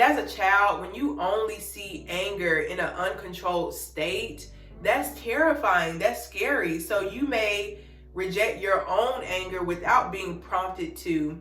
as a child, when you only see anger in an uncontrolled state, that's terrifying, that's scary. So you may reject your own anger without being prompted to.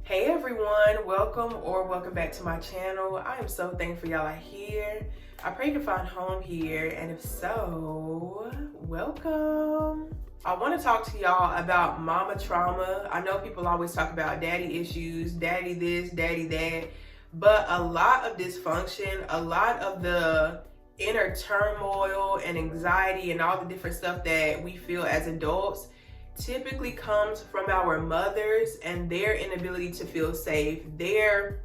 Hey everyone, welcome back to my channel. I am so thankful y'all are here. I pray you can find home here, and if so, welcome. I want to talk to y'all about mama trauma. I know people always talk about daddy issues, daddy this, daddy that, but a lot of dysfunction, a lot of the inner turmoil and anxiety and all the different stuff that we feel as adults typically comes from our mothers and their inability to feel safe, their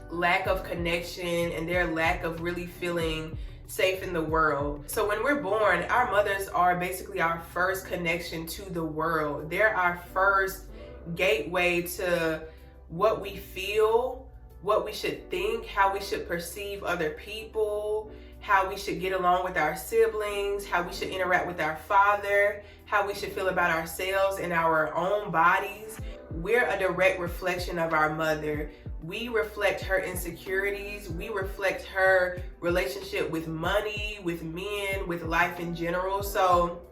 lack of connection and their lack of really feeling safe in the world. So when we're born, our mothers are basically our first connection to the world. They're our first gateway to what we feel, what we should think, how we should perceive other people, how we should get along with our siblings, how we should interact with our father, how we should feel about ourselves and our own bodies. We're a direct reflection of our mother. We reflect her insecurities. We reflect her relationship with money, with men, with life in general. So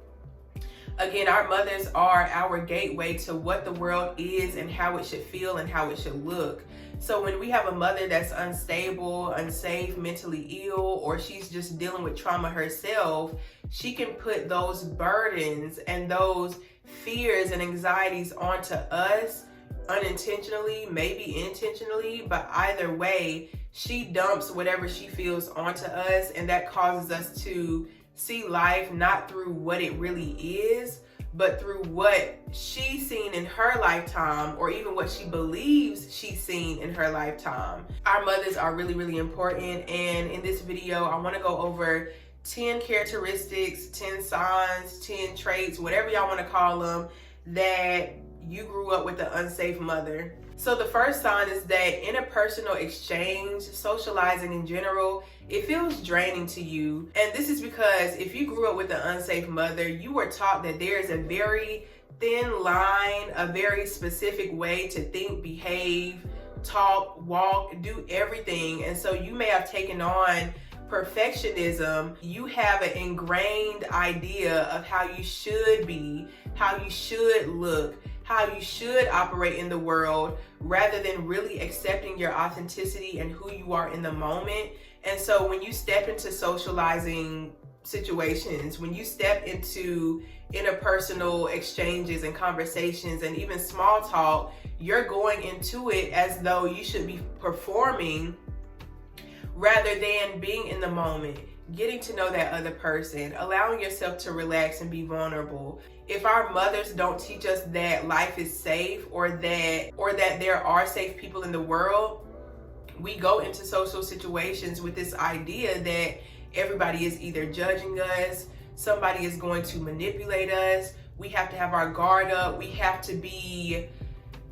again, our mothers are our gateway to what the world is and how it should feel and how it should look. So when we have a mother that's unstable, unsafe, mentally ill, or she's just dealing with trauma herself, she can put those burdens and those fears and anxieties onto us unintentionally, maybe intentionally, but either way, she dumps whatever she feels onto us, and that causes us to see life not through what it really is, but through what she's seen in her lifetime, or even what she believes she's seen in her lifetime. Our mothers are really, really important, and in this video, I want to go over 10 characteristics, 10 signs, 10 traits, whatever y'all want to call them, that you grew up with an unsafe mother. So the first sign is that interpersonal exchange, socializing in general, it feels draining to you. And this is because if you grew up with an unsafe mother, you were taught that there is a very thin line, a very specific way to think, behave, talk, walk, do everything. And so you may have taken on perfectionism. You have an ingrained idea of how you should be, how you should look, how you should operate in the world, rather than really accepting your authenticity and who you are in the moment. And so when you step into socializing situations, when you step into interpersonal exchanges and conversations and even small talk, you're going into it as though you should be performing rather than being in the moment, getting to know that other person, allowing yourself to relax and be vulnerable. If our mothers don't teach us that life is safe, or that there are safe people in the world, we go into social situations with this idea that everybody is either judging us, somebody is going to manipulate us, we have to have our guard up, we have to be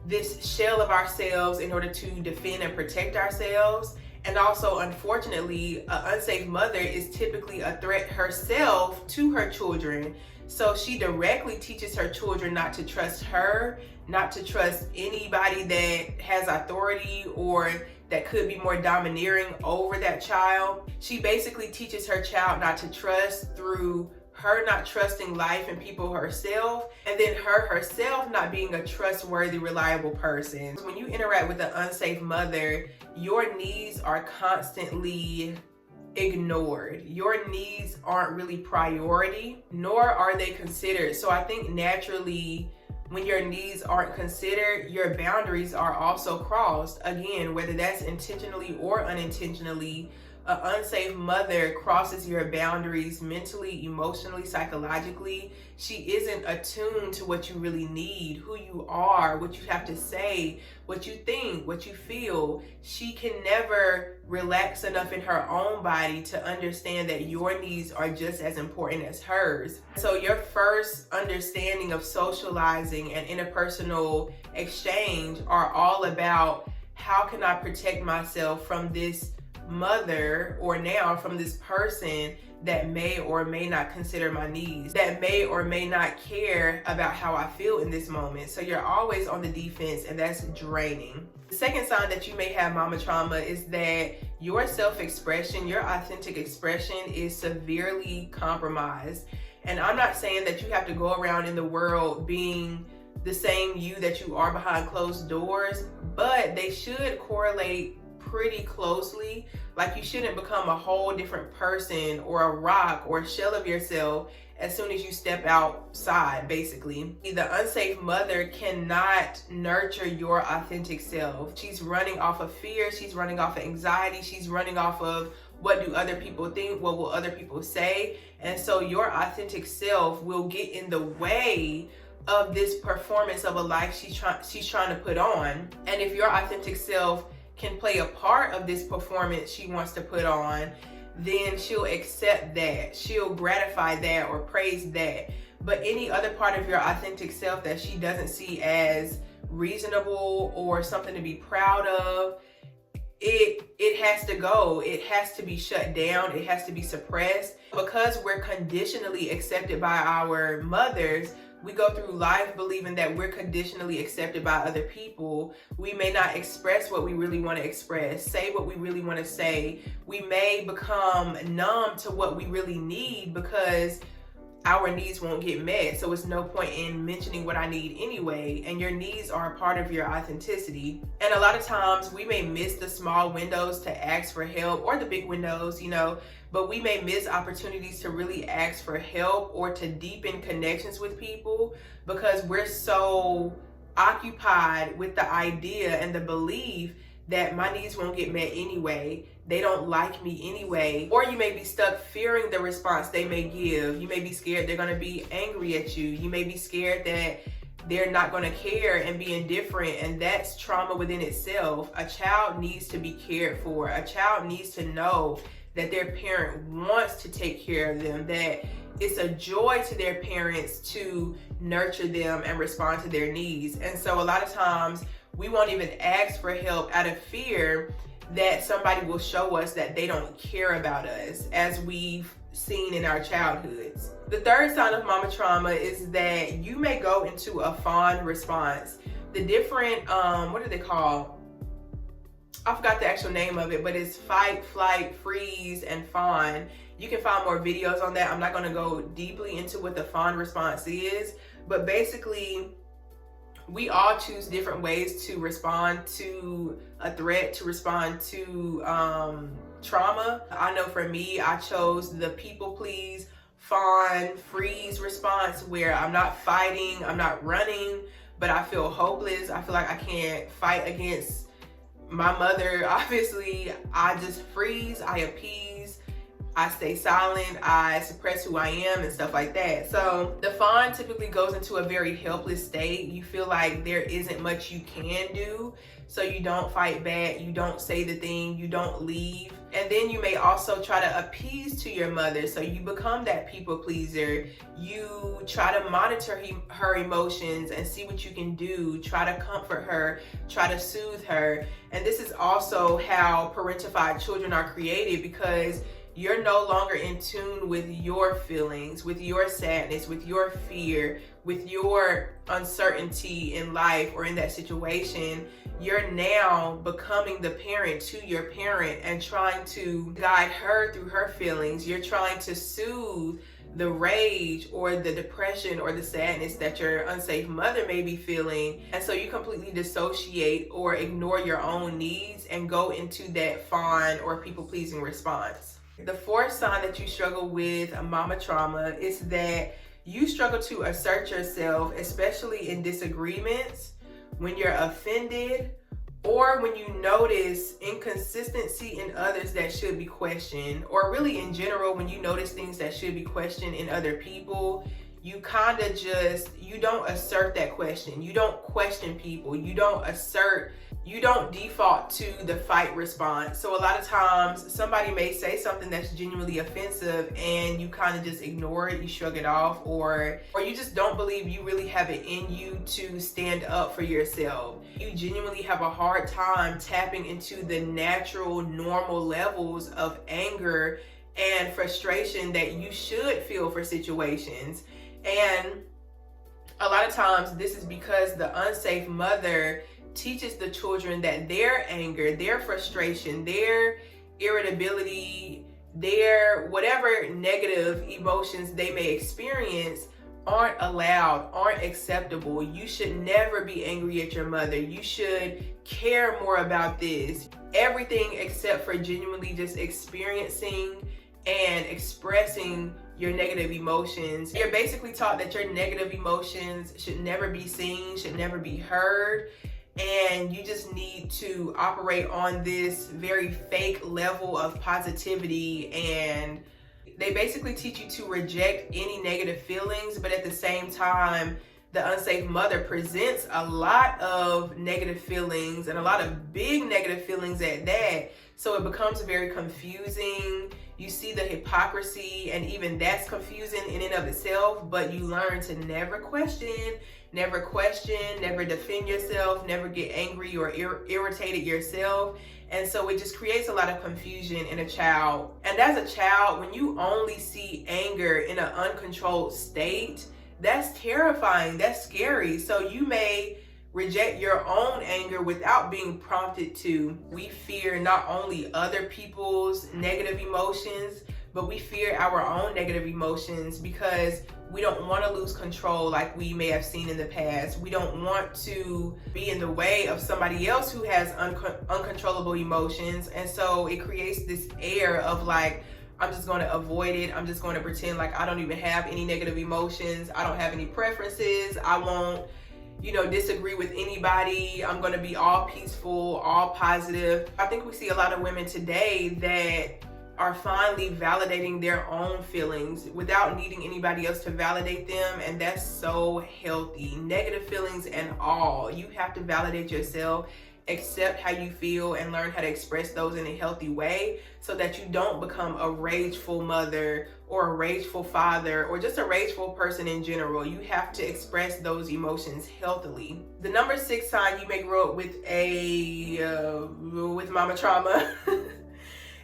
this shell of ourselves in order to defend and protect ourselves. And also, unfortunately, an unsafe mother is typically a threat herself to her children. So she directly teaches her children not to trust her, not to trust anybody that has authority or that could be more domineering over that child. She basically teaches her child not to trust through her not trusting life and people herself, and then her herself not being a trustworthy, reliable person. When you interact with an unsafe mother, your needs are constantly ignored. Your needs aren't really priority, nor are they considered. So I think naturally, when your needs aren't considered, your boundaries are also crossed. Again, whether that's intentionally or unintentionally, an unsafe mother crosses your boundaries mentally, emotionally, psychologically. She isn't attuned to what you really need, who you are, what you have to say, what you think, what you feel. She can never relax enough in her own body to understand that your needs are just as important as hers. So your first understanding of socializing and interpersonal exchange are all about, how can I protect myself from this mother, or now from this person that may or may not consider my needs, that may or may not care about how I feel in this moment. So you're always on the defense, and that's draining. The second sign that you may have mama trauma is that your self-expression, your authentic expression, is severely compromised. And I'm not saying that you have to go around in the world being the same you that you are behind closed doors, but they should correlate pretty closely. Like, you shouldn't become a whole different person or a rock or a shell of yourself as soon as you step outside, basically. The unsafe mother cannot nurture your authentic self. She's running off of fear, she's running off of anxiety, she's running off of what do other people think, what will other people say, and so your authentic self will get in the way of this performance of a life she's trying to put on. And if your authentic self can play a part of this performance she wants to put on, then she'll accept that, she'll gratify that or praise that. But any other part of your authentic self that she doesn't see as reasonable or something to be proud of, it has to go. It has to be shut down. It has to be suppressed. Because we're conditionally accepted by our mothers, we go through life believing that we're conditionally accepted by other people. We may not express what we really want to express, say what we really want to say. We may become numb to what we really need because our needs won't get met. So it's no point in mentioning what I need anyway. And your needs are a part of your authenticity. And a lot of times we may miss the small windows to ask for help, or the big windows, but we may miss opportunities to really ask for help or to deepen connections with people because we're so occupied with the idea and the belief that my needs won't get met anyway. They don't like me anyway. Or you may be stuck fearing the response they may give. You may be scared they're gonna be angry at you. You may be scared that they're not gonna care and be indifferent, and that's trauma within itself. A child needs to be cared for. A child needs to know that their parent wants to take care of them, that it's a joy to their parents to nurture them and respond to their needs. And so a lot of times we won't even ask for help out of fear that somebody will show us that they don't care about us, as we've seen in our childhoods. The third sign of mama trauma is that you may go into a fawn response. The different, what are they called? I forgot the actual name of it, but it's fight, flight, freeze, and fawn. You can find more videos on that. I'm not gonna go deeply into what the fawn response is, but basically, we all choose different ways to respond to a threat, to respond to trauma. I know for me, I chose the people please, fawn, freeze response, where I'm not fighting, I'm not running, but I feel hopeless. I feel like I can't fight against my mother. Obviously, I just freeze, I appease, I stay silent, I suppress who I am and stuff like that. So the fawn typically goes into a very helpless state. You feel like there isn't much you can do, so you don't fight back, you don't say the thing, you don't leave. And then you may also try to appease to your mother, so you become that people pleaser. You try to monitor her emotions and see what you can do, try to comfort her, try to soothe her. And this is also how parentified children are created, because you're no longer in tune with your feelings, with your sadness, with your fear, with your uncertainty in life or in that situation. You're now becoming the parent to your parent and trying to guide her through her feelings. You're trying to soothe the rage or the depression or the sadness that your unsafe mother may be feeling. And so you completely dissociate or ignore your own needs and go into that fawn or people-pleasing response. The fourth sign that you struggle with mama trauma is that you struggle to assert yourself, especially in disagreements, when you're offended, or when you notice inconsistency in others that should be questioned, or really in general, when you notice things that should be questioned in other people. You kind of you don't assert that question. You don't question people. You don't default to the fight response. So a lot of times somebody may say something that's genuinely offensive and you kind of just ignore it, you shrug it off, or you just don't believe you really have it in you to stand up for yourself. You genuinely have a hard time tapping into the natural, normal levels of anger and frustration that you should feel for situations. And a lot of times this is because the unsafe mother teaches the children that their anger, their frustration, their irritability, their whatever negative emotions they may experience aren't allowed, aren't acceptable. You should never be angry at your mother. You should care more about this. Everything except for genuinely just experiencing and expressing your negative emotions. You're basically taught that your negative emotions should never be seen, should never be heard, and you just need to operate on this very fake level of positivity. And they basically teach you to reject any negative feelings, but at the same time, the unsafe mother presents a lot of negative feelings and a lot of big negative feelings at that. So it becomes very confusing. You see the hypocrisy, and even that's confusing in and of itself, but you learn to never question, never defend yourself, never get angry or irritated yourself. And so it just creates a lot of confusion in a child. And as a child, when you only see anger in an uncontrolled state, that's terrifying, that's scary. So you may reject your own anger without being prompted to. We fear not only other people's negative emotions, but we fear our own negative emotions because we don't want to lose control like we may have seen in the past. We don't want to be in the way of somebody else who has uncontrollable emotions. And so it creates this air of like, I'm just going to avoid it. I'm just going to pretend like I don't even have any negative emotions. I don't have any preferences. I won't, disagree with anybody. I'm going to be all peaceful, all positive. I think we see a lot of women today that are finally validating their own feelings without needing anybody else to validate them. And that's so healthy. Negative feelings and all. You have to validate yourself, accept how you feel, and learn how to express those in a healthy way so that you don't become a rageful mother or a rageful father or just a rageful person in general. You have to express those emotions healthily. The number 6 sign you may grow up with with mama trauma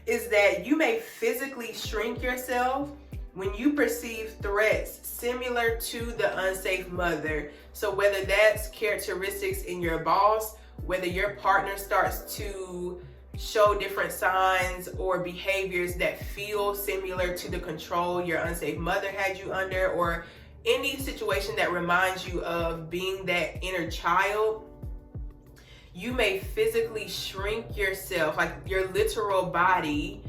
is that you may physically shrink yourself when you perceive threats similar to the unsafe mother. So whether that's characteristics in your boss, whether your partner starts to show different signs or behaviors that feel similar to the control your unsafe mother had you under, or any situation that reminds you of being that inner child, you may physically shrink yourself, like your literal body,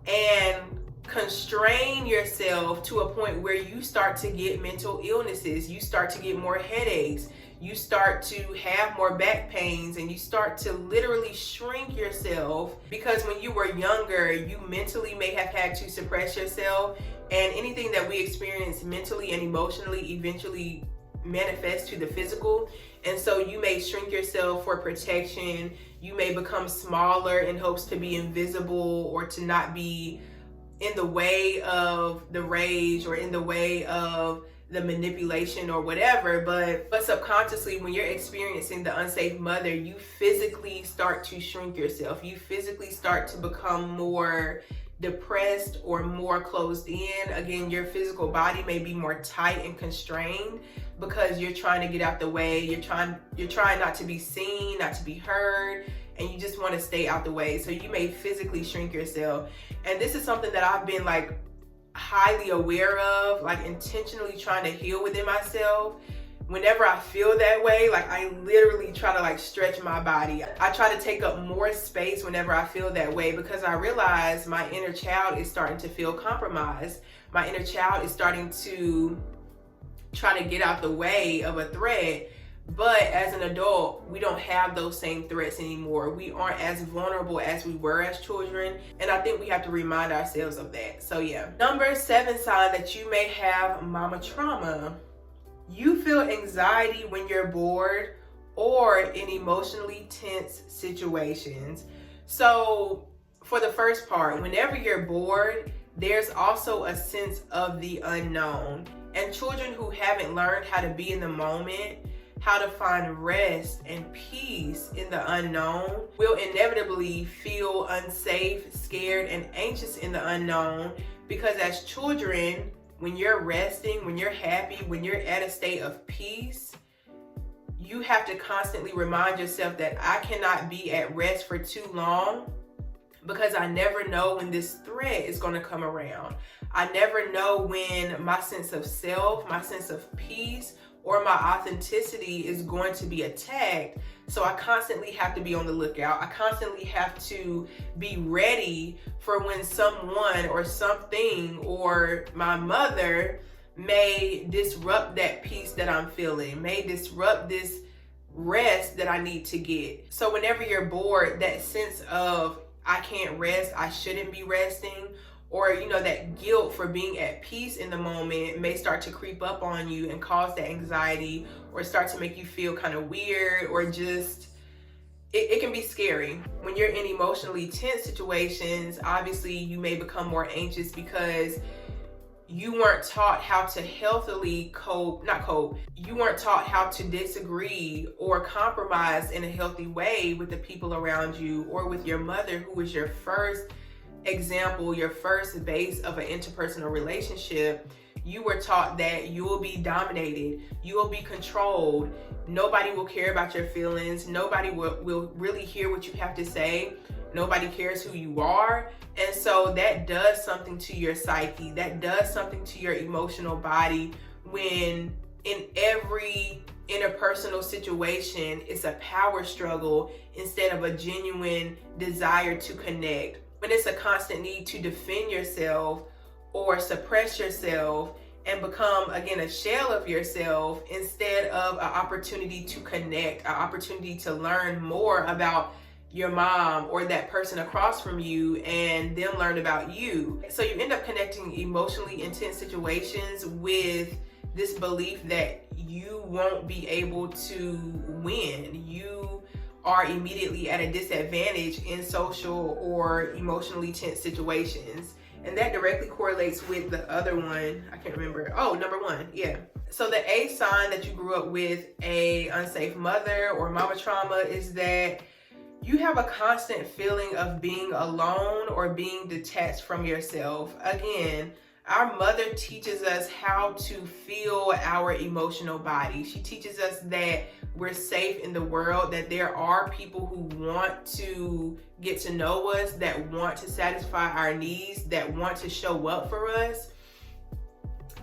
and constrain yourself to a point where you start to get mental illnesses, you start to get more headaches, you start to have more back pains, and you start to literally shrink yourself because when you were younger, you mentally may have had to suppress yourself, and anything that we experience mentally and emotionally eventually manifests to the physical. And so you may shrink yourself for protection. You may become smaller in hopes to be invisible or to not be in the way of the rage or in the way of the manipulation or whatever, but subconsciously, when you're experiencing the unsafe mother, you physically start to shrink yourself. You physically start to become more depressed or more closed in. Again, your physical body may be more tight and constrained because you're trying to get out the way. You're trying not to be seen, not to be heard, and you just want to stay out the way. So you may physically shrink yourself. And this is something that I've been like highly aware of, like intentionally trying to heal within myself. Whenever I feel that way, like I literally try to like stretch my body. I try to take up more space whenever I feel that way because I realize my inner child is starting to feel compromised. My inner child is starting to try to get out the way of a threat. But as an adult, we don't have those same threats anymore. We aren't as vulnerable as we were as children. And I think we have to remind ourselves of that. So yeah. Number 7 sign that you may have mama trauma. You feel anxiety when you're bored or in emotionally tense situations. So for the first part, whenever you're bored, there's also a sense of the unknown. And children who haven't learned how to be in the moment how to find rest and peace in the unknown, we'll inevitably feel unsafe, scared, and anxious in the unknown, because as children, when you're resting, when you're happy, when you're at a state of peace, you have to constantly remind yourself that I cannot be at rest for too long, because I never know when this threat is going to come around. I never know when my sense of self, my sense of peace, or my authenticity is going to be attacked. So I constantly have to be on the lookout. I constantly have to be ready for when someone or something or my mother may disrupt that peace that I'm feeling, may disrupt this rest that I need to get. So whenever you're bored, that sense of I can't rest, I shouldn't be resting, or that guilt for being at peace in the moment may start to creep up on you and cause that anxiety, or start to make you feel kind of weird, or just it can be scary. When you're in emotionally tense situations, obviously you may become more anxious because you weren't taught how to healthily you weren't taught how to disagree or compromise in a healthy way with the people around you, or with your mother, who was your first example, your first base of an interpersonal relationship. You were taught that you will be dominated, you will be controlled, nobody will care about your feelings, nobody will really hear what you have to say, nobody cares who you are. And so that does something to your psyche, that does something to your emotional body, when in every interpersonal situation it's a power struggle instead of a genuine desire to connect. When it's a constant need to defend yourself or suppress yourself and become, again, a shell of yourself, instead of an opportunity to connect, an opportunity to learn more about your mom or that person across from you, and them learn about you. So you end up connecting emotionally intense situations with this belief that you won't be able to win. You are immediately at a disadvantage in social or emotionally tense situations. And that directly correlates with the other one. I can't remember. Oh, number one. Yeah. So the A sign that you grew up with a unsafe mother or mama trauma is that you have a constant feeling of being alone or being detached from yourself. Again, our mother teaches us how to feel our emotional body. She teaches us that we're safe in the world, that there are people who want to get to know us, that want to satisfy our needs, that want to show up for us.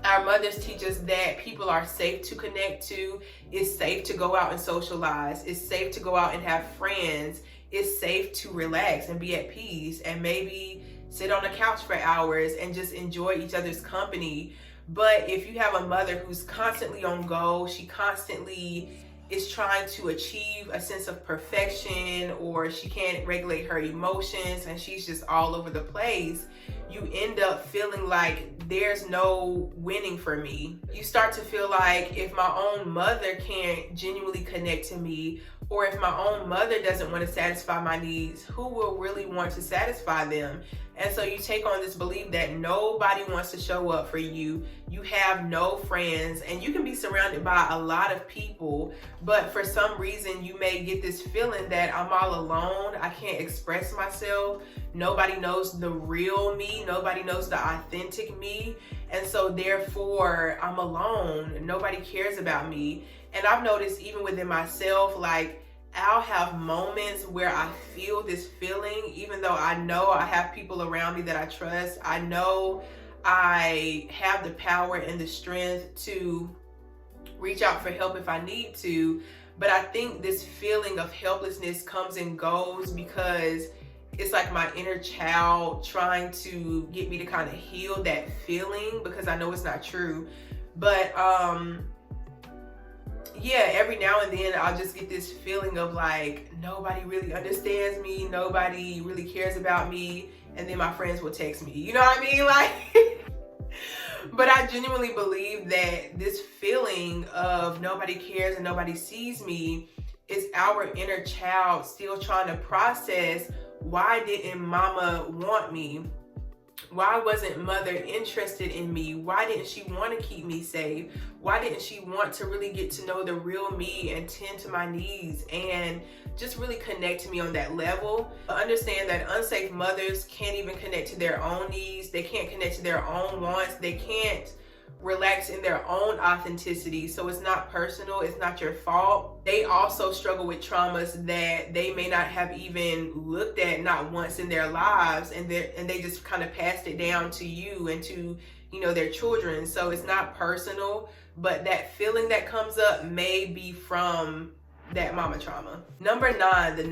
Our mothers teach us that people are safe to connect to. It's safe to go out and socialize. It's safe to go out and have friends. It's safe to relax and be at peace and maybe sit on the couch for hours and just enjoy each other's company. But if you have a mother who's constantly on go, she constantly is trying to achieve a sense of perfection, or she can't regulate her emotions and she's just all over the place, you end up feeling like there's no winning for me. You start to feel like if my own mother can't genuinely connect to me, or if my own mother doesn't want to satisfy my needs, who will really want to satisfy them? And so you take on this belief that nobody wants to show up for you. You have no friends, and you can be surrounded by a lot of people, but for some reason you may get this feeling that I'm all alone. I can't express myself. Nobody knows the real me. Nobody knows the authentic me. And so therefore I'm alone. Nobody cares about me. And I've noticed even within myself, like, I'll have moments where I feel this feeling, even though I know I have people around me that I trust. I know I have the power and the strength to reach out for help if I need to. But I think this feeling of helplessness comes and goes because it's like my inner child trying to get me to kind of heal that feeling, because I know it's not true. But yeah, every now and then I'll just get this feeling of like, nobody really understands me, nobody really cares about me, and then my friends will text me. You know what I mean? Like, but I genuinely believe that this feeling of nobody cares and nobody sees me is our inner child still trying to process, why didn't mama want me? Why wasn't mother interested in me? Why didn't she want to keep me safe? Why didn't she want to really get to know the real me and tend to my needs and just really connect to me on that level? Understand that unsafe mothers can't even connect to their own needs. They can't connect to their own wants. They can't relax in their own authenticity. So it's not personal, it's not your fault. They also struggle with traumas that they may not have even looked at not once in their lives, and they just kind of passed it down to you and to, you know, their children. So it's not personal, but that feeling that comes up may be from that mama trauma. Number 9, the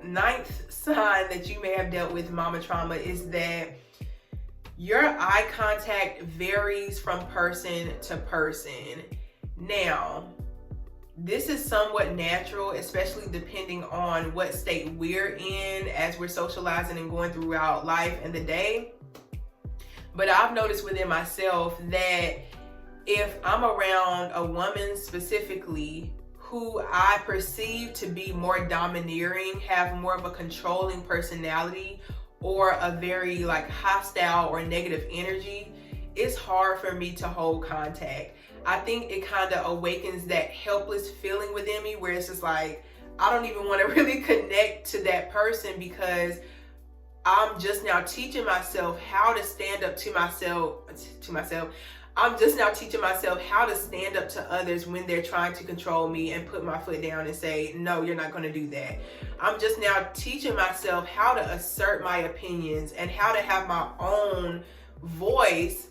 ninth sign that you may have dealt with mama trauma is that your eye contact varies from person to person. Now, this is somewhat natural, especially depending on what state we're in as we're socializing and going throughout life and the day. But I've noticed within myself that if I'm around a woman specifically who I perceive to be more domineering, have more of a controlling personality, or a very like hostile or negative energy, it's hard for me to hold contact. I think it kind of awakens that helpless feeling within me where it's just like, I don't even want to really connect to that person because I'm just now teaching myself how to stand up to myself. I'm just now teaching myself how to stand up to others when they're trying to control me and put my foot down and say, no, you're not going to do that. I'm just now teaching myself how to assert my opinions and how to have my own voice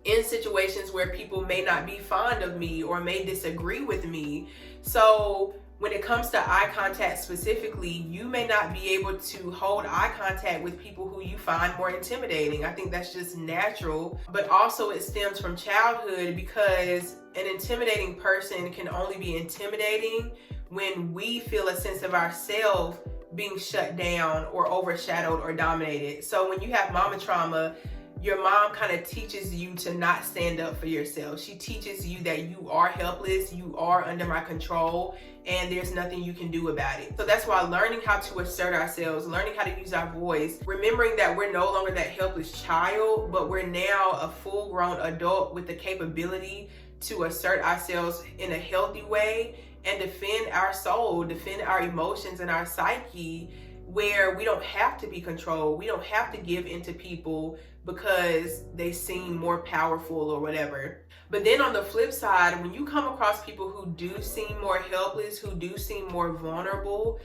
in situations where people may not be fond of me or may disagree with me. So when it comes to eye contact specifically, you may not be able to hold eye contact with people who you find more intimidating. I think that's just natural, but also it stems from childhood because an intimidating person can only be intimidating when we feel a sense of ourselves being shut down or overshadowed or dominated. So when you have mama trauma, your mom kind of teaches you to not stand up for yourself. She teaches you that you are helpless, you are under my control, and there's nothing you can do about it. So that's why learning how to assert ourselves, learning how to use our voice, remembering that we're no longer that helpless child, but we're now a full-grown adult with the capability to assert ourselves in a healthy way and defend our soul, defend our emotions and our psyche, where we don't have to be controlled. We don't have to give in to people because they seem more powerful or whatever. But then on the flip side, when you come across people who do seem more helpless, who do seem more vulnerable,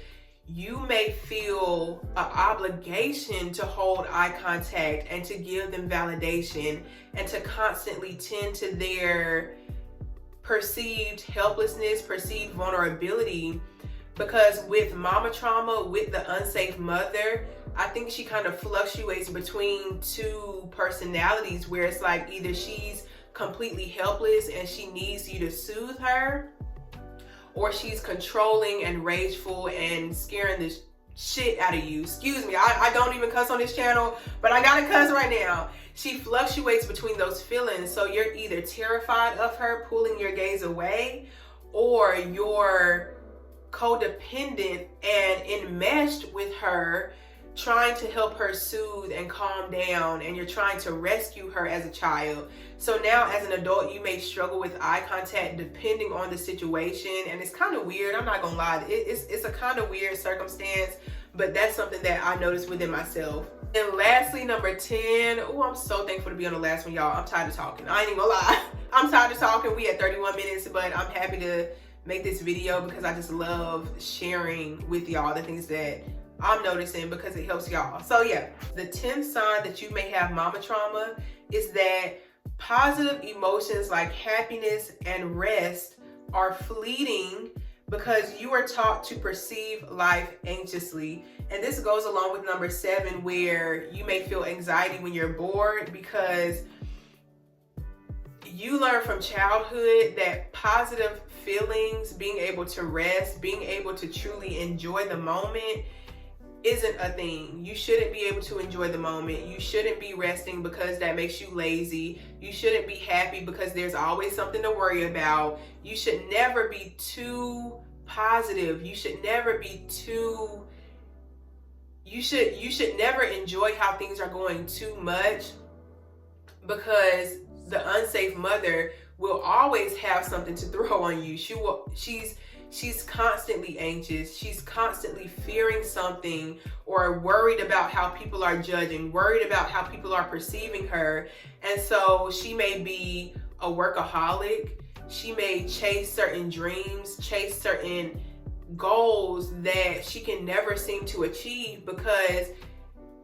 you may feel an obligation to hold eye contact and to give them validation and to constantly tend to their perceived helplessness, perceived vulnerability. Because with mama trauma, with the unsafe mother, I think she kind of fluctuates between two personalities where it's like either she's completely helpless and she needs you to soothe her, or she's controlling and rageful and scaring the shit out of you. Excuse me, I don't even cuss on this channel, but I gotta cuss right now. She fluctuates between those feelings. So you're either terrified of her, pulling your gaze away, or you're codependent and enmeshed with her, trying to help her soothe and calm down, and you're trying to rescue her as a child. So now as an adult, you may struggle with eye contact depending on the situation, and it's kind of weird. I'm not gonna lie, it's a kind of weird circumstance, but that's something that I noticed within myself. And lastly, number 10, I'm so thankful to be on the last one, y'all. I'm tired of talking. I ain't even gonna lie. I'm tired of talking. We at 31 minutes, but I'm happy to make this video because I just love sharing with y'all the things that I'm noticing because it helps y'all. So yeah, the 10th sign that you may have mama trauma is that positive emotions like happiness and rest are fleeting because you are taught to perceive life anxiously. And this goes along with number 7, where you may feel anxiety when you're bored because you learn from childhood that positive feelings, being able to rest, being able to truly enjoy the moment isn't a thing. You shouldn't be able to enjoy the moment. You shouldn't be resting because that makes you lazy. You shouldn't be happy because there's always something to worry about. You should never be too positive. You should never be too you should never enjoy how things are going too much, because the unsafe mother will always have something to throw on you. She's constantly anxious. She's constantly fearing something, or worried about how people are judging, worried about how people are perceiving her. And so she may be a workaholic. She may chase certain dreams, chase certain goals that she can never seem to achieve, because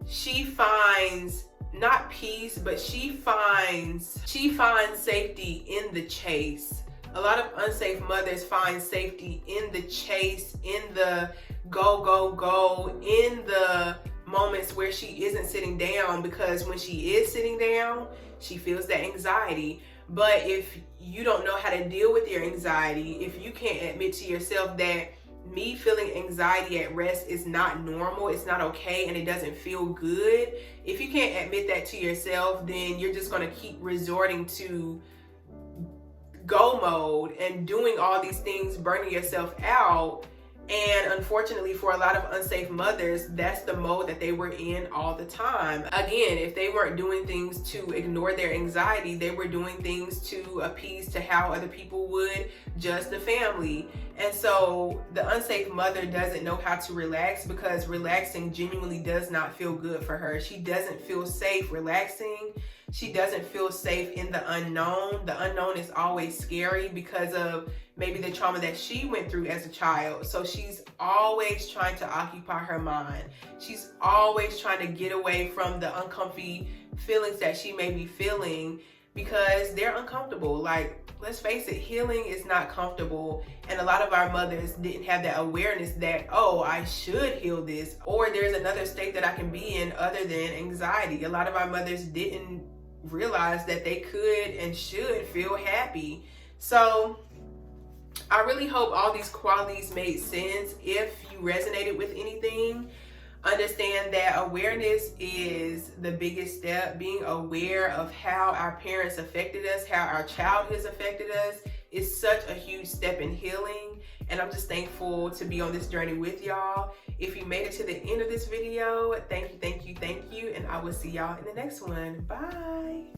she finds not peace, but she finds safety in the chase. A lot of unsafe mothers find safety in the chase, in the go, go, go, in the moments where she isn't sitting down, because when she is sitting down, she feels that anxiety. But if you don't know how to deal with your anxiety, if you can't admit to yourself that me feeling anxiety at rest is not normal, it's not okay, and it doesn't feel good, if you can't admit that to yourself, then you're just going to keep resorting to go mode and doing all these things, burning yourself out. And unfortunately, for a lot of unsafe mothers, that's the mode that they were in all the time. Again, if they weren't doing things to ignore their anxiety, they were doing things to appease to how other people would judge the family. And so the unsafe mother doesn't know how to relax, because relaxing genuinely does not feel good for her. She doesn't feel safe relaxing. She doesn't feel safe in the unknown. The unknown is always scary because of maybe the trauma that she went through as a child. So she's always trying to occupy her mind. She's always trying to get away from the uncomfy feelings that she may be feeling, because they're uncomfortable. Like, let's face it, healing is not comfortable. And a lot of our mothers didn't have that awareness that, oh, I should heal this, or there's another state that I can be in other than anxiety. A lot of our mothers didn't realize that they could and should feel happy. So I really hope all these qualities made sense. If you resonated with anything, understand that awareness is the biggest step. Being aware of how our parents affected us, how our childhoods affected us, is such a huge step in healing. And I'm just thankful to be on this journey with y'all. If you made it to the end of this video, thank you, thank you, thank you. And I will see y'all in the next one. Bye.